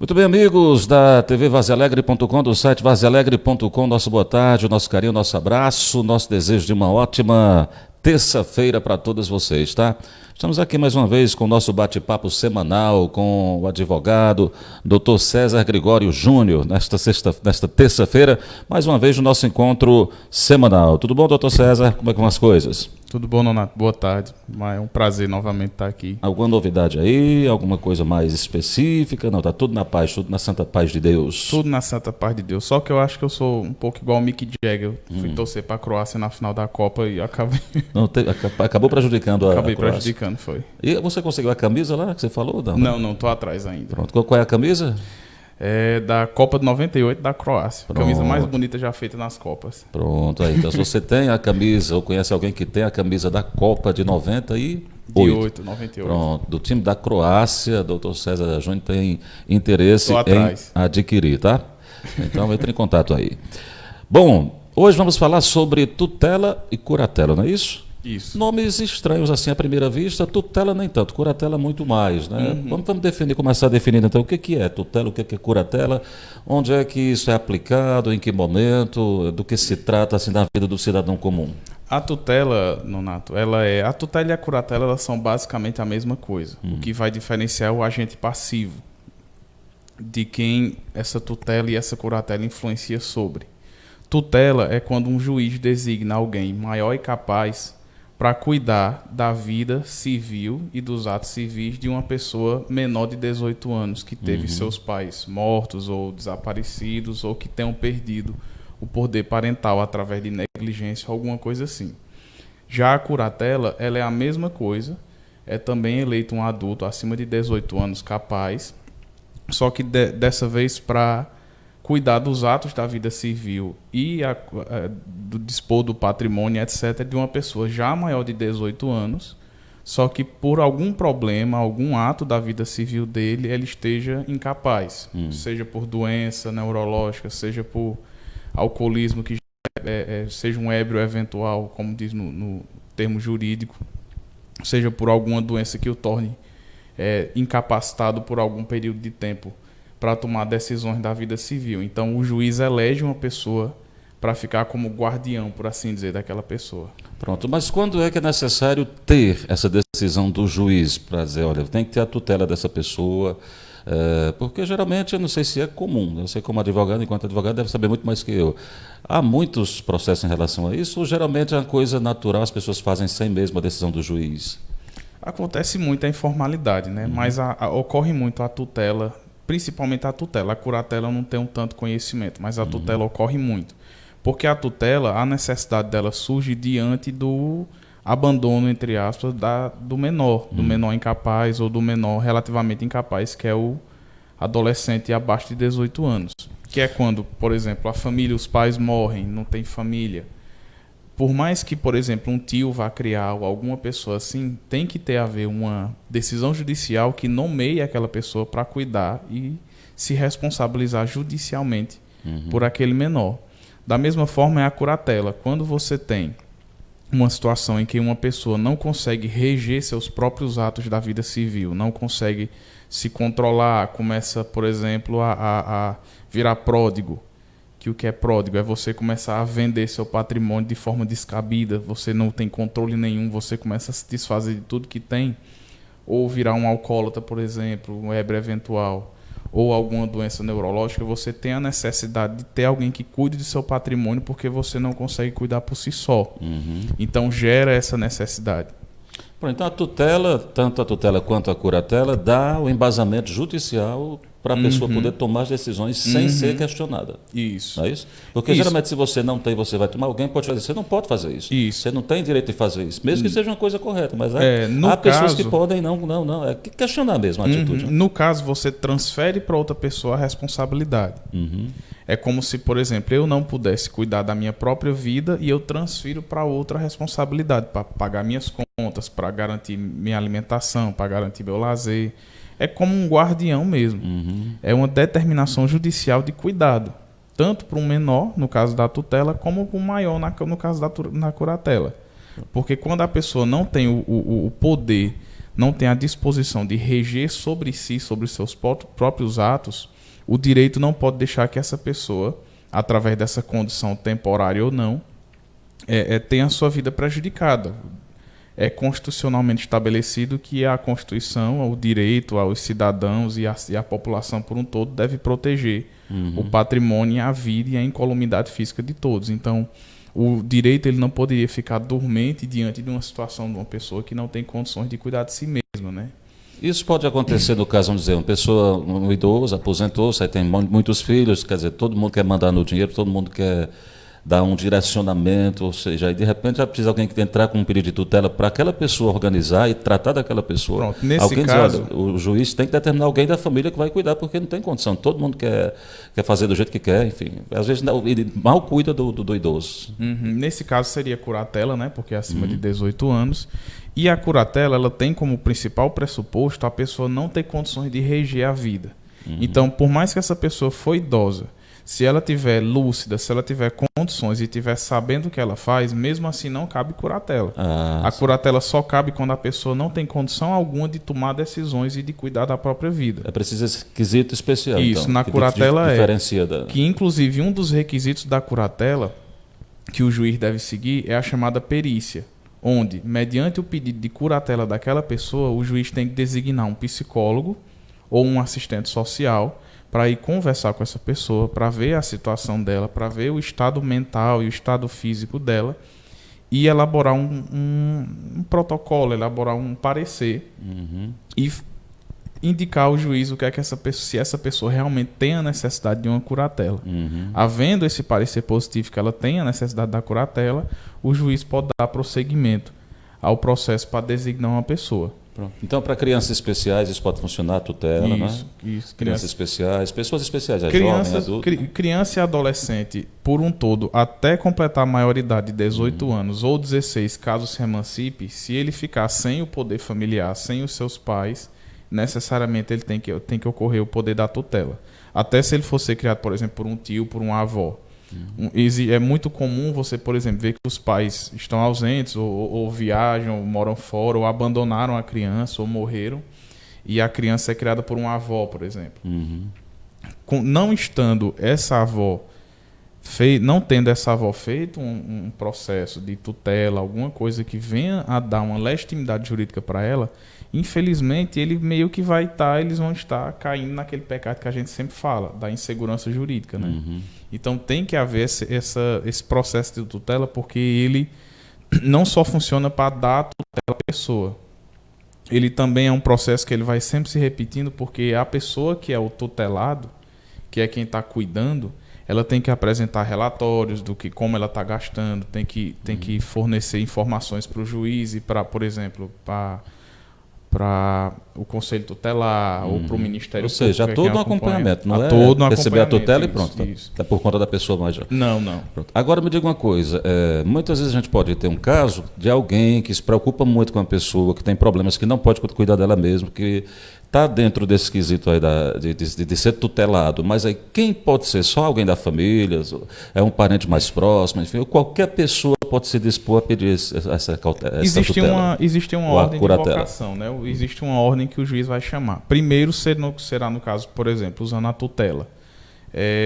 Muito bem, amigos da TV vazealegre.com, do site vazealegre.com, nosso boa tarde, o nosso carinho, o nosso abraço, nosso desejo de uma ótima terça-feira para todos vocês, tá? Estamos aqui mais uma vez com o nosso bate-papo semanal com o advogado Dr. César Gregório Júnior, nesta terça-feira, mais uma vez o nosso encontro semanal. Tudo bom, Dr. César? Como é que vão as coisas? Tudo bom, Nonato? Boa tarde. É um prazer novamente estar aqui. Alguma novidade aí? Alguma coisa mais específica? Não, tá tudo na paz, tudo na santa paz de Deus. Tudo na santa paz de Deus. Só que eu acho que eu sou um pouco igual o Mick Jagger. Fui torcer para a Croácia na final da Copa e acabei... Acabou prejudicando a Acabei Croácia. prejudicando, foi. E você conseguiu a camisa lá que você falou? Não, tô atrás ainda. Pronto. Qual é a camisa? É da Copa de 98 da Croácia. Pronto. Camisa mais bonita já feita nas Copas. Pronto, aí. Então, se você tem a camisa ou conhece alguém que tem a camisa da Copa de 98. 98. Pronto, do time da Croácia, Dr. César Júnior tem interesse em adquirir, tá? Então, entre em contato aí. Bom, hoje vamos falar sobre tutela e curatela, não é isso? Isso. Nomes estranhos assim à primeira vista, tutela nem tanto, curatela muito mais, né? Vamos definir, começar definindo então o que é tutela, o que é curatela, onde é que isso é aplicado, em que momento, do que se trata assim na vida do cidadão comum. A tutela, Nonato, a tutela e a curatela elas são basicamente a mesma coisa. O que vai diferenciar é o agente passivo de quem essa tutela e essa curatela influencia sobre. Tutela é quando um juiz designa alguém maior e capaz para cuidar da vida civil e dos atos civis de uma pessoa menor de 18 anos que teve seus pais mortos ou desaparecidos ou que tenham perdido o poder parental através de negligência ou alguma coisa assim. Já a curatela, ela é a mesma coisa, é também eleito um adulto acima de 18 anos capaz, só que dessa vez para cuidar dos atos da vida civil e do dispor do patrimônio, etc., de uma pessoa já maior de 18 anos, só que por algum problema, algum ato da vida civil dele, ele esteja incapaz, seja por doença neurológica, seja por alcoolismo, que seja um ébrio eventual, como diz no termo jurídico, seja por alguma doença que o torne incapacitado por algum período de tempo para tomar decisões da vida civil. Então, o juiz elege uma pessoa para ficar como guardião, por assim dizer, daquela pessoa. Pronto, mas quando é que é necessário ter essa decisão do juiz para dizer, olha, tem que ter a tutela dessa pessoa, porque geralmente, eu não sei se é comum, eu sei como advogado, enquanto advogado deve saber muito mais que eu. Há muitos processos em relação a isso, ou geralmente é uma coisa natural, as pessoas fazem sem mesmo a decisão do juiz? Acontece muito a informalidade, né? Mas ocorre muito a tutela, principalmente a tutela. A curatela eu não tenho tanto conhecimento, mas a tutela ocorre muito. Porque a tutela, a necessidade dela surge diante do abandono, entre aspas, do menor incapaz ou do menor relativamente incapaz, que é o adolescente abaixo de 18 anos. Que é quando, por exemplo, a família, os pais morrem, não tem família. Por mais que, por exemplo, um tio vá criar ou alguma pessoa assim, tem que haver uma decisão judicial que nomeie aquela pessoa para cuidar e se responsabilizar judicialmente por aquele menor. Da mesma forma é a curatela. Quando você tem uma situação em que uma pessoa não consegue reger seus próprios atos da vida civil, não consegue se controlar, começa, por exemplo, a virar pródigo. Que o que é pródigo é você começar a vender seu patrimônio de forma descabida, você não tem controle nenhum, você começa a se desfazer de tudo que tem, ou virar um alcoólatra, por exemplo, um ébrio eventual, ou alguma doença neurológica, você tem a necessidade de ter alguém que cuide do seu patrimônio porque você não consegue cuidar por si só. Então gera essa necessidade. Então a tutela, tanto a tutela quanto a curatela, dá o embasamento judicial para a pessoa poder tomar as decisões sem ser questionada. Isso. Não é isso? Porque geralmente se você não tem, você vai tomar, alguém pode fazer, você não pode fazer isso. Você não tem direito de fazer isso, mesmo que seja uma coisa correta, mas há pessoas que podem é questionar mesmo a atitude. No caso, você transfere para outra pessoa a responsabilidade. É como se, por exemplo, eu não pudesse cuidar da minha própria vida e eu transfiro para outra a responsabilidade, para pagar minhas contas, para garantir minha alimentação, para garantir meu lazer. É como um guardião mesmo. É uma determinação judicial de cuidado, tanto para um menor, no caso da tutela, como para um maior, no caso da curatela. Porque quando a pessoa não tem o poder não tem a disposição de reger sobre si, sobre os seus próprios atos, o direito não pode deixar que essa pessoa, através dessa condição temporária ou não, tenha a sua vida prejudicada. É constitucionalmente estabelecido que a Constituição, o direito aos cidadãos e a população por um todo deve proteger o patrimônio, a vida e a incolumidade física de todos. Então, o direito ele não poderia ficar dormente diante de uma situação de uma pessoa que não tem condições de cuidar de si mesma, né? Isso pode acontecer no caso, vamos dizer, uma pessoa, um idoso, aposentou-se, aí tem muitos filhos, quer dizer, todo mundo quer mandar no dinheiro, todo mundo quer dar um direcionamento, ou seja, aí de repente já precisa alguém que entrar com um pedido de tutela para aquela pessoa organizar e tratar daquela pessoa. Pronto, nesse alguém caso, diz, olha, o juiz tem que determinar alguém da família que vai cuidar, porque não tem condição, todo mundo quer fazer do jeito que quer, enfim, às vezes ele mal cuida do idoso. Nesse caso seria curatela, né, porque é acima de 18 anos, e a curatela ela tem como principal pressuposto a pessoa não ter condições de reger a vida. Então, por mais que essa pessoa for idosa, se ela tiver lúcida, se ela tiver condições e tiver sabendo o que ela faz, mesmo assim não cabe curatela. A curatela só cabe quando a pessoa não tem condição alguma de tomar decisões e de cuidar da própria vida. É preciso esse requisito especial. Isso, então, na que curatela diferencia da... que inclusive um dos requisitos da curatela que o juiz deve seguir é a chamada perícia, onde, mediante o pedido de curatela daquela pessoa, o juiz tem que designar um psicólogo ou um assistente social para ir conversar com essa pessoa, para ver a situação dela, para ver o estado mental e o estado físico dela e elaborar um protocolo, elaborar um parecer e indicar ao juiz o que é que se essa pessoa realmente tem a necessidade de uma curatela. Havendo esse parecer positivo que ela tem a necessidade da curatela, o juiz pode dar prosseguimento ao processo para designar uma pessoa. Pronto. Então, para crianças especiais, isso pode funcionar, a tutela, Isso. Crianças especiais, pessoas especiais, Criança, jovem, adulto. criança e adolescente, por um todo, até completar a maioridade de 18 anos ou 16, caso se emancipe, se ele ficar sem o poder familiar, sem os seus pais, necessariamente ele tem que ocorrer o poder da tutela. Até se ele for ser criado, por exemplo, por um tio, por uma avó. É muito comum você, por exemplo, ver que os pais estão ausentes, ou viajam, ou moram fora, ou abandonaram a criança, ou morreram, e a criança é criada por uma avó, por exemplo. Não estando essa avó, não tendo essa avó feito um processo de tutela, alguma coisa que venha a dar uma legitimidade jurídica para ela, infelizmente ele meio que eles vão estar caindo naquele pecado que a gente sempre fala, da insegurança jurídica, né? Então tem que haver esse processo de tutela, porque ele não só funciona para dar a tutela à pessoa, ele também é um processo que ele vai sempre se repetindo, porque a pessoa que é o tutelado, que é quem está cuidando, ela tem que apresentar relatórios do que como ela está gastando, tem que fornecer informações para o juiz e por exemplo, para o Conselho Tutelar ou para o Ministério Público. Ou seja, há todo um acompanhamento, não é todo um receber a tutela isso, e pronto. Isso. É por conta da pessoa mais já. Não. Pronto. Agora me diga uma coisa, muitas vezes a gente pode ter um caso de alguém que se preocupa muito com a pessoa, que tem problemas, que não pode cuidar dela mesmo, que está dentro desse quesito aí de ser tutelado, mas aí quem pode ser? Só alguém da família, é um parente mais próximo, enfim, qualquer pessoa pode se dispor a pedir essa tutela. Existe uma ordem de invocação, né? Existe uma ordem que o juiz vai chamar. Primeiro será, no caso, por exemplo, usando a tutela.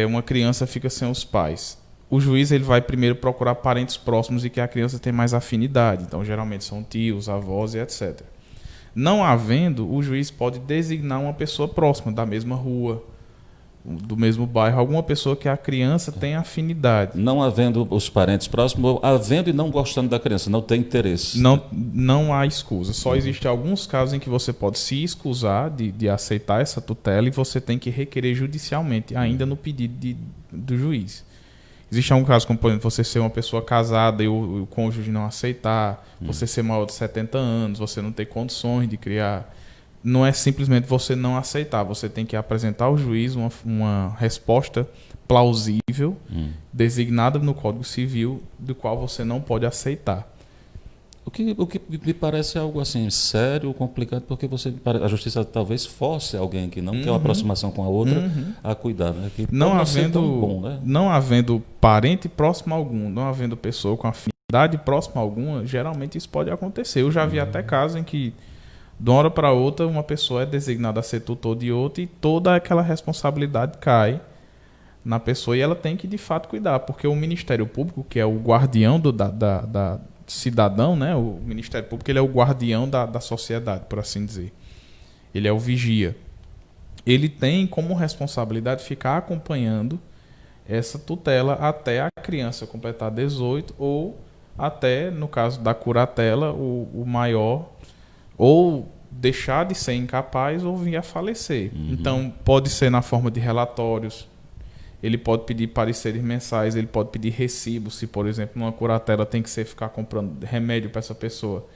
Uma criança fica sem os pais. O juiz ele vai primeiro procurar parentes próximos e que a criança tem mais afinidade. Então, geralmente são tios, avós e etc. Não havendo, o juiz pode designar uma pessoa próxima, da mesma rua, do mesmo bairro, alguma pessoa que a criança tem afinidade. Não havendo os parentes próximos, havendo e não gostando da criança, não tem interesse. Não há escusa. Só existe alguns casos em que você pode se escusar de aceitar essa tutela e você tem que requerer judicialmente, ainda no pedido do juiz. Existe algum caso, como por exemplo, você ser uma pessoa casada e o cônjuge não aceitar, você ser maior de 70 anos, você não ter condições de criar. Não é simplesmente você não aceitar, você tem que apresentar ao juiz uma resposta plausível, designada no Código Civil, do qual você não pode aceitar. O que me parece algo assim sério, complicado, porque a justiça talvez force alguém que não tem uma aproximação com a outra a cuidar, né? Que não havendo parente próximo algum, não havendo pessoa com afinidade próxima alguma, geralmente isso pode acontecer. Eu já vi até casos em que De uma hora para outra, uma pessoa é designada a ser tutor de outra e toda aquela responsabilidade cai na pessoa e ela tem que, de fato, cuidar. Porque o Ministério Público, que é o guardião da cidadão, né? O Ministério Público, ele é o guardião da sociedade, por assim dizer. Ele é o vigia. Ele tem como responsabilidade ficar acompanhando essa tutela até a criança completar 18 ou até, no caso da curatela, o maior ou deixar de ser incapaz ou vir a falecer. Então, pode ser na forma de relatórios, ele pode pedir pareceres mensais, ele pode pedir recibos, se, por exemplo, numa curatela tem que ser ficar comprando remédio para essa pessoa.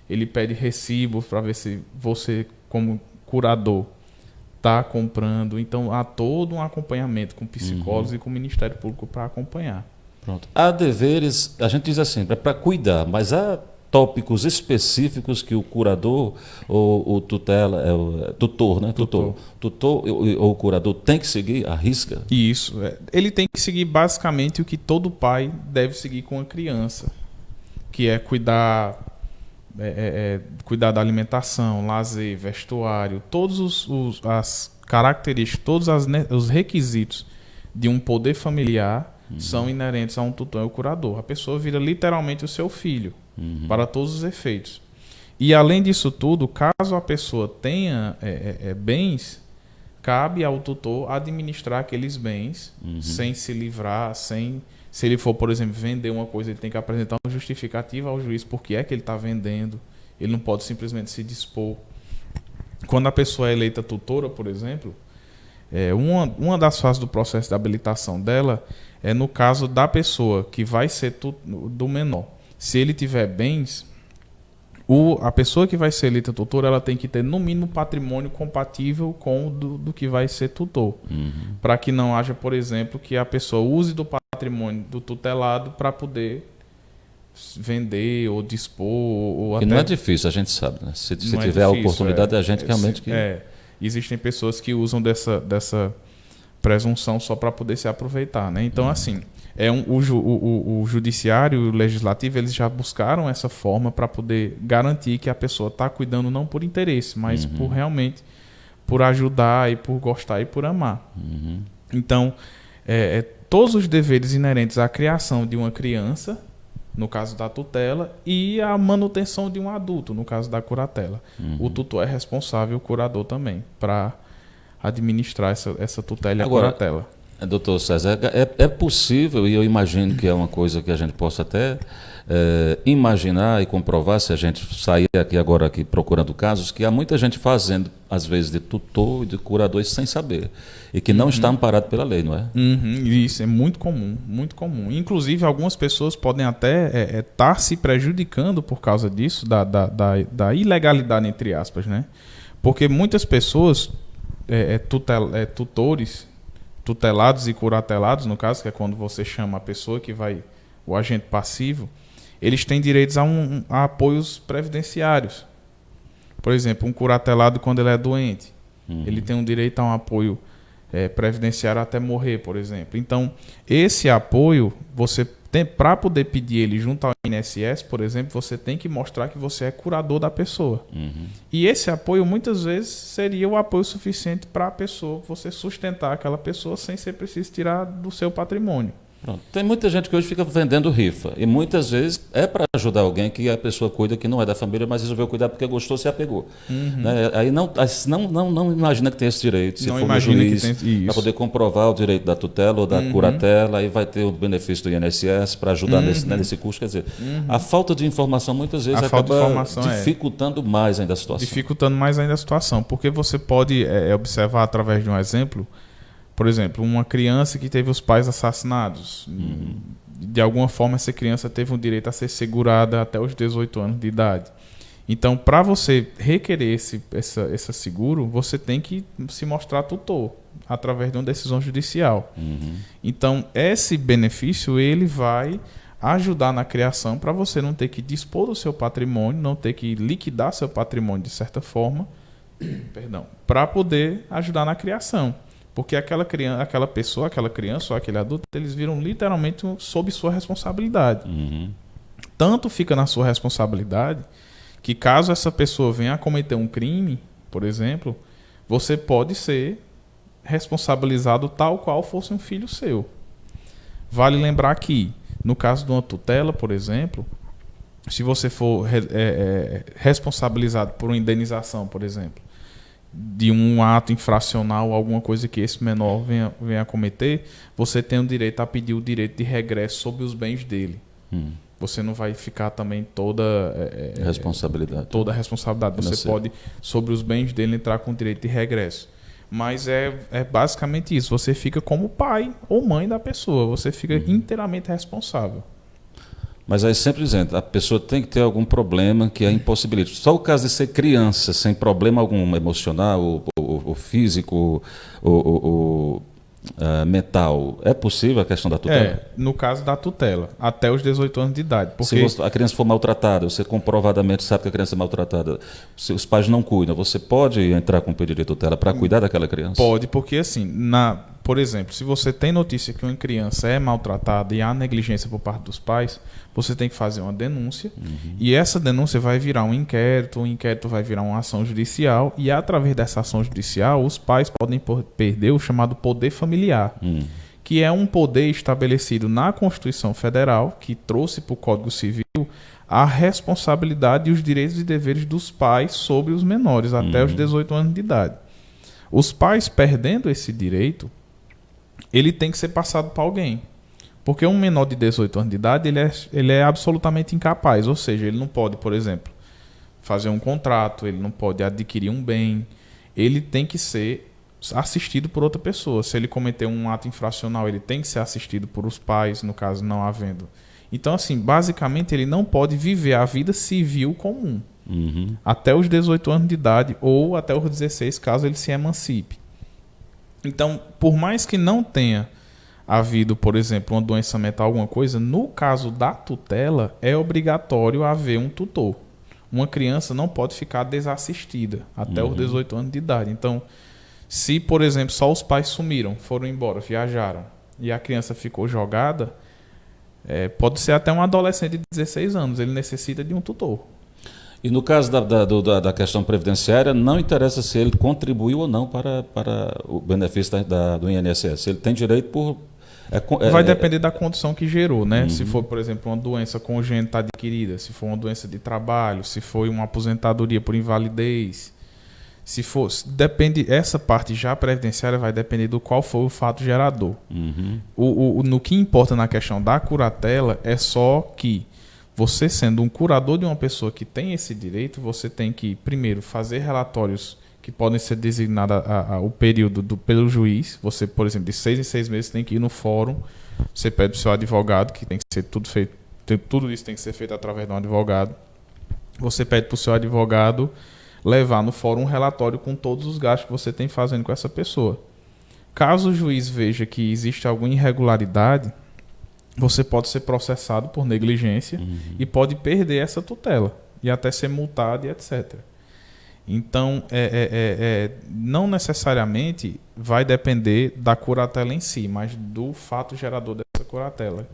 Ele pede recibos para ver se você, como curador, está comprando. Então, há todo um acompanhamento com psicólogos e com o Ministério Público para acompanhar. Pronto. Há deveres, a gente diz assim, é para cuidar, mas há tópicos específicos que o curador ou o tutela, tutor, né? Tutor ou o curador tem que seguir à risca? Isso. Ele tem que seguir basicamente o que todo pai deve seguir com a criança, que é cuidar da alimentação, lazer, vestuário, todos as características, todos os requisitos de um poder familiar são inerentes a um tutor e ao curador. A pessoa vira literalmente o seu filho, para todos os efeitos. E além disso tudo, caso a pessoa tenha bens, cabe ao tutor administrar aqueles bens sem se livrar, se ele for, por exemplo, vender uma coisa, ele tem que apresentar uma justificativa ao juiz por que é que ele está vendendo. Ele não pode simplesmente se dispor. Quando a pessoa é eleita tutora, por exemplo, uma das fases do processo de habilitação dela é no caso da pessoa que vai ser do menor. Se ele tiver bens, a pessoa que vai ser eleita tutora, ela tem que ter no mínimo patrimônio compatível com o do que vai ser tutor. Para que não haja, por exemplo, que a pessoa use do patrimônio do tutelado para poder vender ou dispor. Ou que até... não é difícil, a gente sabe, né? Se tiver difícil, a oportunidade, a gente realmente... Existem pessoas que usam dessa presunção só para poder se aproveitar, né? Então, assim, o judiciário e o legislativo, eles já buscaram essa forma para poder garantir que a pessoa está cuidando não por interesse, mas por realmente por ajudar e por gostar e por amar. Então, todos os deveres inerentes à criação de uma criança, no caso da tutela, e a manutenção de um adulto, no caso da curatela. O tutor é responsável, o curador também, para administrar essa tutela e a curatela. Doutor César, é possível, e eu imagino que é uma coisa que a gente possa até imaginar e comprovar, se a gente sair agora procurando casos, que há muita gente fazendo, às vezes, de tutor e de curador sem saber, e que não está amparado pela lei, não é? Isso é muito comum, muito comum. Inclusive, algumas pessoas podem até estar se prejudicando por causa disso, da ilegalidade, entre aspas, né? Porque muitas pessoas, tutelados e curatelados, no caso, que é quando você chama a pessoa que vai, o agente passivo, eles têm direitos a apoios previdenciários. Por exemplo, um curatelado, quando ele é doente, ele tem um direito a um apoio previdenciário até morrer, por exemplo. Então, esse apoio, você tem, para poder pedir ele junto ao INSS, por exemplo, você tem que mostrar que você é curador da pessoa. E esse apoio, muitas vezes, seria o apoio suficiente para a pessoa, você sustentar aquela pessoa sem ser preciso tirar do seu patrimônio. Pronto. Tem muita gente que hoje fica vendendo rifa, e muitas vezes é para ajudar alguém que a pessoa cuida, que não é da família, mas resolveu cuidar porque gostou, se apegou. Né? Aí não imagina que tem esse direito, se for no juiz, para poder comprovar o direito da tutela ou da curatela, aí vai ter o benefício do INSS para ajudar nesse custo. Quer dizer, a falta de informação muitas vezes acaba dificultando mais ainda a situação. Dificultando mais ainda a situação, porque você pode observar através de um exemplo. Por exemplo, uma criança que teve os pais assassinados. De alguma forma, essa criança teve um direito a ser segurada até os 18 anos de idade. Então, para você requerer esse seguro, você tem que se mostrar tutor, através de uma decisão judicial. Então, esse benefício ele vai ajudar na criação para você não ter que dispor do seu patrimônio, não ter que liquidar seu patrimônio de certa forma, para poder ajudar na criação. Porque aquela pessoa, aquela criança ou aquele adulto, eles viram literalmente sob sua responsabilidade. Tanto fica na sua responsabilidade que caso essa pessoa venha a cometer um crime, por exemplo, você pode ser responsabilizado tal qual fosse um filho seu. Vale lembrar que, no caso de uma tutela, por exemplo, se você for responsabilizado por uma indenização, por exemplo, de um ato infracional, alguma coisa que esse menor venha a cometer, você tem o direito a pedir o direito de regresso sobre os bens dele. Você não vai ficar também toda a responsabilidade. Você pode, sobre os bens dele, entrar com o direito de regresso. Mas é basicamente isso. Você fica como pai ou mãe da pessoa. Você fica inteiramente responsável. Mas aí sempre dizendo, a pessoa tem que ter algum problema que a impossibilite. Só o caso de ser criança, sem problema algum, emocional, ou físico, ou mental, é possível a questão da tutela? No caso da tutela, até os 18 anos de idade. Porque se a criança for maltratada, você comprovadamente sabe que a criança é maltratada, se os pais não cuidam, você pode entrar com um pedido de tutela para cuidar daquela criança? Pode, porque assim, por exemplo, se você tem notícia que uma criança é maltratada e há negligência por parte dos pais, você tem que fazer uma denúncia, e essa denúncia vai virar um inquérito, o inquérito vai virar uma ação judicial, e através dessa ação judicial, os pais podem perder o chamado poder familiar, que é um poder estabelecido na Constituição Federal, que trouxe para o Código Civil a responsabilidade e os direitos e deveres dos pais sobre os menores, até os 18 anos de idade. Os pais perdendo esse direito, ele tem que ser passado para alguém. Porque um menor de 18 anos de idade, ele é absolutamente incapaz. Ou seja, ele não pode, por exemplo, fazer um contrato, ele não pode adquirir um bem. Ele tem que ser assistido por outra pessoa. Se ele cometer um ato infracional, ele tem que ser assistido por os pais, no caso não havendo. Então, assim, basicamente, ele não pode viver a vida civil comum. Até os 18 anos de idade ou até os 16, caso ele se emancipe. Então, por mais que não tenha havido, por exemplo, uma doença mental, alguma coisa, no caso da tutela, é obrigatório haver um tutor. Uma criança não pode ficar desassistida até os 18 anos de idade. Então, se, por exemplo, só os pais sumiram, foram embora, viajaram, e a criança ficou jogada, pode ser até um adolescente de 16 anos, ele necessita de um tutor. E no caso da questão previdenciária, não interessa se ele contribuiu ou não para o benefício do INSS. Ele tem direito por... Vai depender da condição que gerou, né? Se for, por exemplo, uma doença congênita adquirida, se for uma doença de trabalho, se for uma aposentadoria por invalidez, se for... Depende, essa parte já previdenciária vai depender do qual foi o fato gerador. No que importa na questão da curatela é só que você, sendo um curador de uma pessoa que tem esse direito, você tem que, primeiro, fazer relatórios que podem ser designados o período pelo juiz. Você, por exemplo, de 6 em 6 meses tem que ir no fórum. Você pede para o seu advogado, que tem que ser tudo feito. Tudo isso tem que ser feito através de um advogado. Você pede para o seu advogado levar no fórum um relatório com todos os gastos que você tem fazendo com essa pessoa. Caso o juiz veja que existe alguma irregularidade, você pode ser processado por negligência e pode perder essa tutela e até ser multado e etc. Então, não necessariamente vai depender da curatela em si, mas do fato gerador dessa curatela.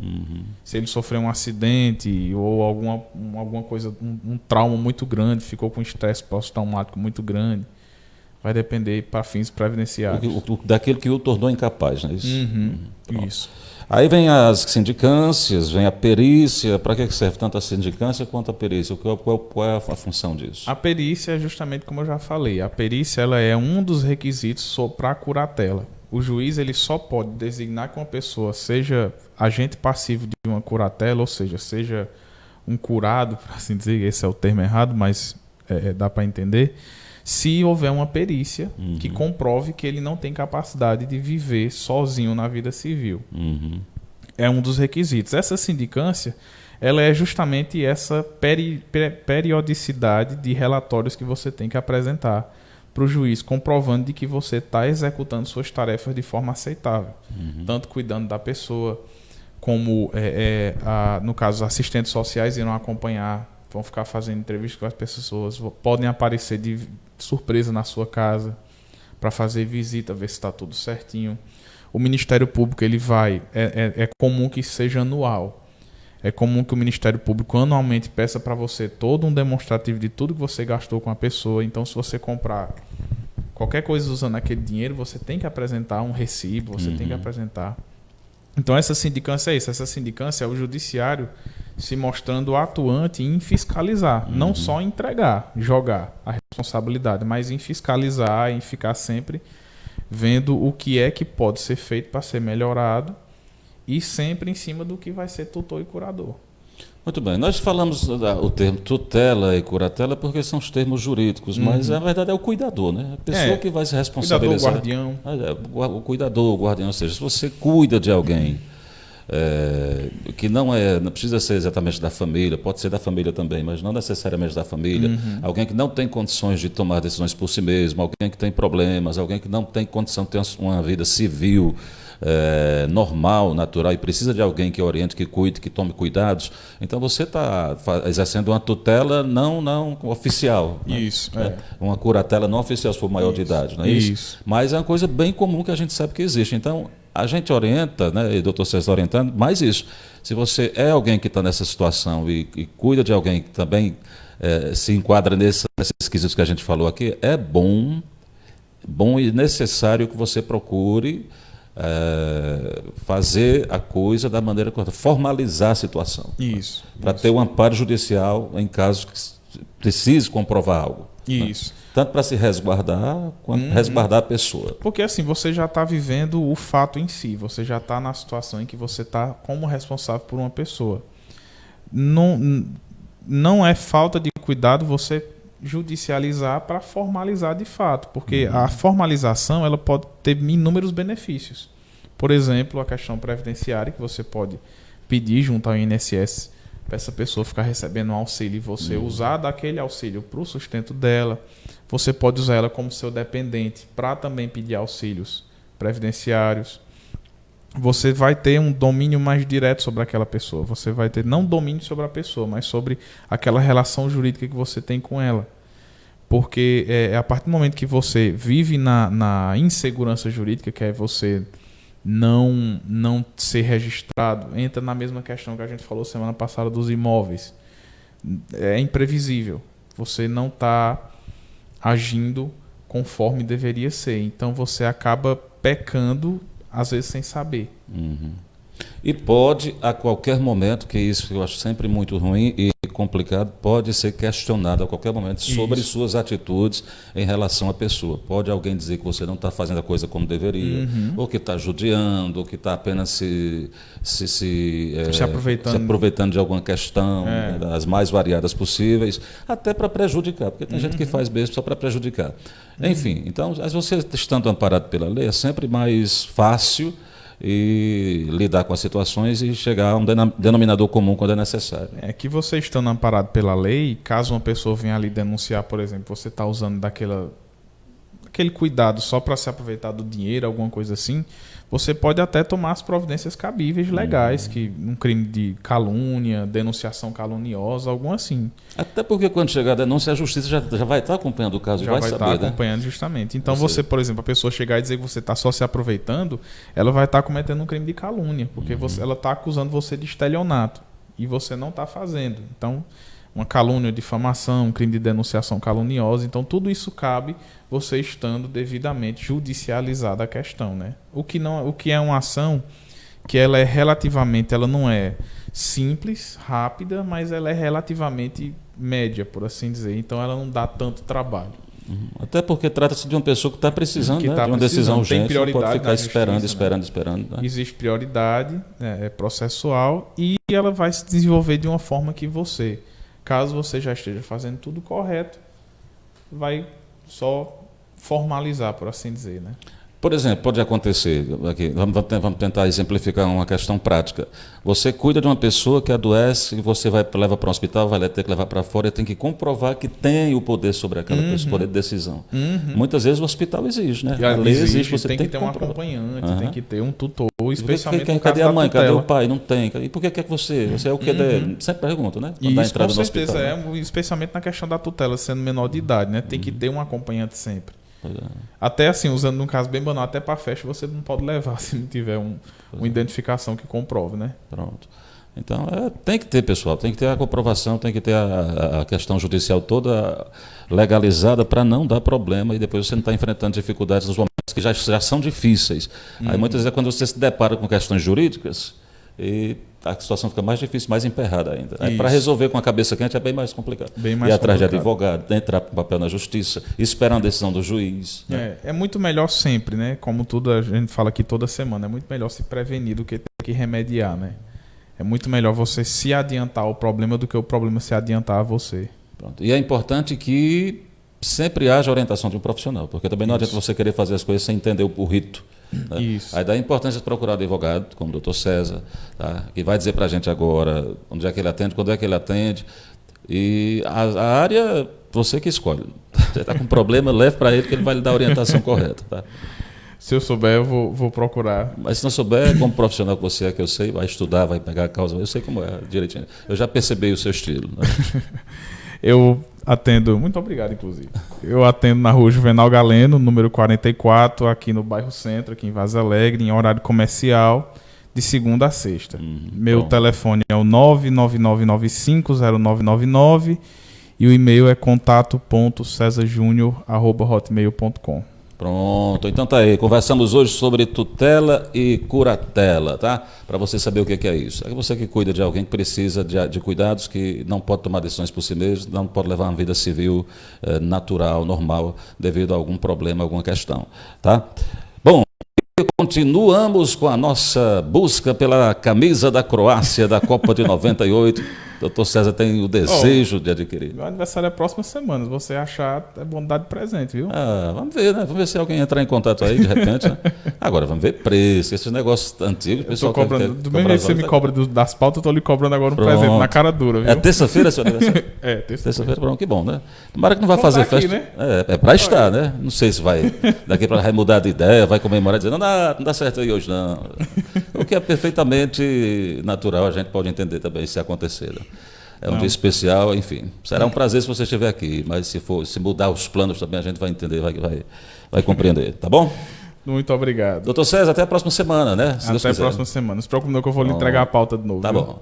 Se ele sofreu um acidente ou alguma coisa, um trauma muito grande, ficou com estresse pós-traumático muito grande, vai depender para fins previdenciários. Daquilo que o tornou incapaz, não é isso? Isso. Aí vem as sindicâncias, vem a perícia. Para que serve tanto a sindicância quanto a perícia? Qual é a função disso? A perícia é justamente como eu já falei. A perícia ela é um dos requisitos para a curatela. O juiz ele só pode designar que uma pessoa seja agente passivo de uma curatela, ou seja um curado, para assim dizer, esse é o termo errado, mas dá para entender, se houver uma perícia que comprove que ele não tem capacidade de viver sozinho na vida civil. É um dos requisitos. Essa sindicância, ela é justamente essa periodicidade de relatórios que você tem que apresentar para o juiz, comprovando de que você está executando suas tarefas de forma aceitável. Tanto cuidando da pessoa, como, no caso, assistentes sociais irão acompanhar, vão ficar fazendo entrevistas com as pessoas, podem aparecer de surpresa na sua casa para fazer visita, ver se está tudo certinho. O Ministério Público ele vai, é comum que seja anual. É comum que o Ministério Público anualmente peça para você todo um demonstrativo de tudo que você gastou com a pessoa. Então, se você comprar qualquer coisa usando aquele dinheiro, você tem que apresentar um recibo, você tem que apresentar. Então, essa sindicância é isso. Essa sindicância é o judiciário se mostrando atuante em fiscalizar. Não só entregar, jogar a responsabilidade, mas em fiscalizar, em ficar sempre vendo o que é que pode ser feito para ser melhorado e sempre em cima do que vai ser tutor e curador. Muito bem, nós falamos o termo tutela e curatela porque são os termos jurídicos, mas na verdade é o cuidador, né? A pessoa que vai se responsabilizar. Cuidador, guardião. O cuidador, o guardião, ou seja, se você cuida de alguém que não precisa ser exatamente da família, pode ser da família também, mas não necessariamente da família, alguém que não tem condições de tomar decisões por si mesmo, alguém que tem problemas, alguém que não tem condição de ter uma vida civil, normal, natural, e precisa de alguém que oriente, que cuide, que tome cuidados. Então você está exercendo uma tutela não oficial. Isso. Né? Uma curatela não oficial se for maior de idade, não é isso? Mas é uma coisa bem comum que a gente sabe que existe. Então, a gente orienta, né, e o doutor César orientando, mais isso. Se você é alguém que está nessa situação e cuida de alguém que também se enquadra nesses quesitos que a gente falou aqui, é bom e necessário que você procure fazer a coisa da maneira correta, formalizar a situação. Isso. Para ter um amparo judicial em caso que precise comprovar algo. Isso. Né? Tanto para se resguardar, quanto resguardar a pessoa. Porque assim, você já está vivendo o fato em si, você já está na situação em que você está como responsável por uma pessoa. Não é falta de cuidado você judicializar para formalizar de fato, porque a formalização ela pode ter inúmeros benefícios. Por exemplo, a questão previdenciária, que você pode pedir junto ao INSS para essa pessoa ficar recebendo um auxílio e você usar daquele auxílio para o sustento dela. Você pode usar ela como seu dependente para também pedir auxílios previdenciários. Você vai ter um domínio mais direto sobre aquela pessoa. Você vai ter não domínio sobre a pessoa, mas sobre aquela relação jurídica que você tem com ela. Porque a partir do momento que você vive na insegurança jurídica, que é você não ser registrado, entra na mesma questão que a gente falou semana passada dos imóveis. É imprevisível. Você não está agindo conforme deveria ser. Então você acaba pecando, às vezes sem saber. E pode, a qualquer momento, que isso eu acho sempre muito ruim e complicado, pode ser questionado a qualquer momento sobre suas atitudes em relação à pessoa. Pode alguém dizer que você não está fazendo a coisa como deveria, ou que está judiando, ou que está apenas se aproveitando de alguma questão, né, das mais variadas possíveis, até para prejudicar, porque tem gente que faz mesmo só para prejudicar. Enfim, então, você estando amparado pela lei, é sempre mais fácil e lidar com as situações e chegar a um denominador comum quando é necessário. É que você estando amparado pela lei, caso uma pessoa venha ali denunciar, por exemplo, você está usando aquele cuidado só para se aproveitar do dinheiro, alguma coisa assim, você pode até tomar as providências cabíveis legais, que um crime de calúnia, denunciação caluniosa, algum assim. Até porque quando chegar a denúncia, a justiça já vai estar acompanhando o caso, já vai estar acompanhando, justamente. Então você, por exemplo, a pessoa chegar e dizer que você está só se aproveitando, ela vai estar cometendo um crime de calúnia, porque ela está acusando você de estelionato e você não está fazendo. Então, uma calúnia, difamação, um crime de denunciação caluniosa. Então, tudo isso cabe você estando devidamente judicializada a questão, né? O que é uma ação que ela não é simples, rápida, mas ela é relativamente média, por assim dizer. Então, ela não dá tanto trabalho. Até porque trata-se de uma pessoa que está precisando, de uma decisão urgente, não pode ficar esperando. Né? Existe prioridade processual e ela vai se desenvolver de uma forma que você, caso você já esteja fazendo tudo correto, vai só formalizar, por assim dizer, né? Por exemplo, pode acontecer, aqui, vamos tentar exemplificar uma questão prática. Você cuida de uma pessoa que adoece e você leva para um hospital, vai ter que levar para fora e tem que comprovar que tem o poder sobre aquela pessoa, poder de decisão. Muitas vezes o hospital exige, né? A lei exige, você tem que ter um acompanhante, tem que ter um tutor, especialmente no caso cadê a mãe? tutela. Cadê o pai? Não tem. E por que é que você é o que? Sempre pergunta, né? Isso, dá entrada com no certeza, hospital, especialmente na questão da tutela, sendo menor de idade, né? Tem que ter um acompanhante sempre. Pois é. Até assim, usando um caso bem banal, até para festa você não pode levar se não tiver uma identificação que comprove, né? Pronto. Então, tem que ter, pessoal, tem que ter a comprovação, tem que ter a questão judicial toda legalizada para não dar problema e depois você não está enfrentando dificuldades nos momentos que já são difíceis. Aí muitas vezes é quando você se depara com questões jurídicas e a situação fica mais difícil, mais emperrada ainda. Para resolver com a cabeça quente é bem mais complicado. Bem mais ir atrás de complicado. Advogado, entrar com papel na justiça, esperar uma decisão do juiz. Né? É muito melhor sempre, né? Como tudo a gente fala aqui toda semana, é muito melhor se prevenir do que ter que remediar, né? É muito melhor você se adiantar ao problema do que o problema se adiantar a você. Pronto. E é importante que sempre haja orientação de um profissional, porque também não adianta você querer fazer as coisas sem entender o rito. Né? Isso. Aí dá a importância de procurar advogado, como o doutor César, tá? Que vai dizer para a gente agora onde é que ele atende, quando é que ele atende. E a área, você que escolhe. Você está com problema, leve para ele que ele vai lhe dar a orientação correta. Tá? Se eu souber, eu vou procurar. Mas se não souber, como profissional que você é, que eu sei, vai estudar, vai pegar a causa, eu sei como é direitinho. Eu já percebi o seu estilo. Né? Eu atendo, muito obrigado, inclusive. Eu atendo na rua Juvenal Galeno, número 44, aqui no bairro Centro, aqui em Vaza Alegre, em horário comercial, de segunda a sexta. Meu telefone é o 999950999 e o e-mail é contato.cesarjunior@hotmail.com. Pronto, então tá aí. Conversamos hoje sobre tutela e curatela, tá? Para você saber o que é isso. É você que cuida de alguém que precisa de cuidados, que não pode tomar decisões por si mesmo, não pode levar uma vida civil natural, normal, devido a algum problema, alguma questão, tá? Bom, continuamos com a nossa busca pela camisa da Croácia da Copa de 98. Doutor César tem o desejo de adquirir. Meu aniversário é a próxima semana. Se você achar, é bom dar de presente, viu? Vamos ver, né? Vamos ver se alguém entrar em contato aí de repente. Né? Agora, vamos ver preço, esses negócios antigos. Eu tô cobrando, do mesmo jeito que você me cobra das pautas, eu tô lhe cobrando agora um presente na cara dura, viu? É terça-feira seu aniversário? Terça-feira. Pronto, que bom, né? Tomara que não vai fazer tá aqui, festa. né? É para estar, né? Não sei se vai, daqui para vai mudar de ideia, vai comemorar dizendo, não dá certo aí hoje, não. O que é perfeitamente natural, a gente pode entender também se acontecer. Né? É um dia especial, enfim. Será um prazer se você estiver aqui, mas se mudar os planos também, a gente vai entender, vai compreender, tá bom? Muito obrigado. Doutor César, até a próxima semana, né? Até a próxima semana. Não se preocupe não que eu vou lhe entregar a pauta de novo. Tá viu? bom.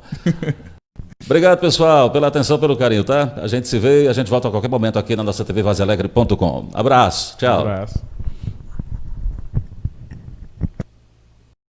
Obrigado, pessoal, pela atenção, pelo carinho, tá? A gente se vê e a gente volta a qualquer momento aqui na nossa TV vazealegre.com. Abraço, tchau. Um abraço.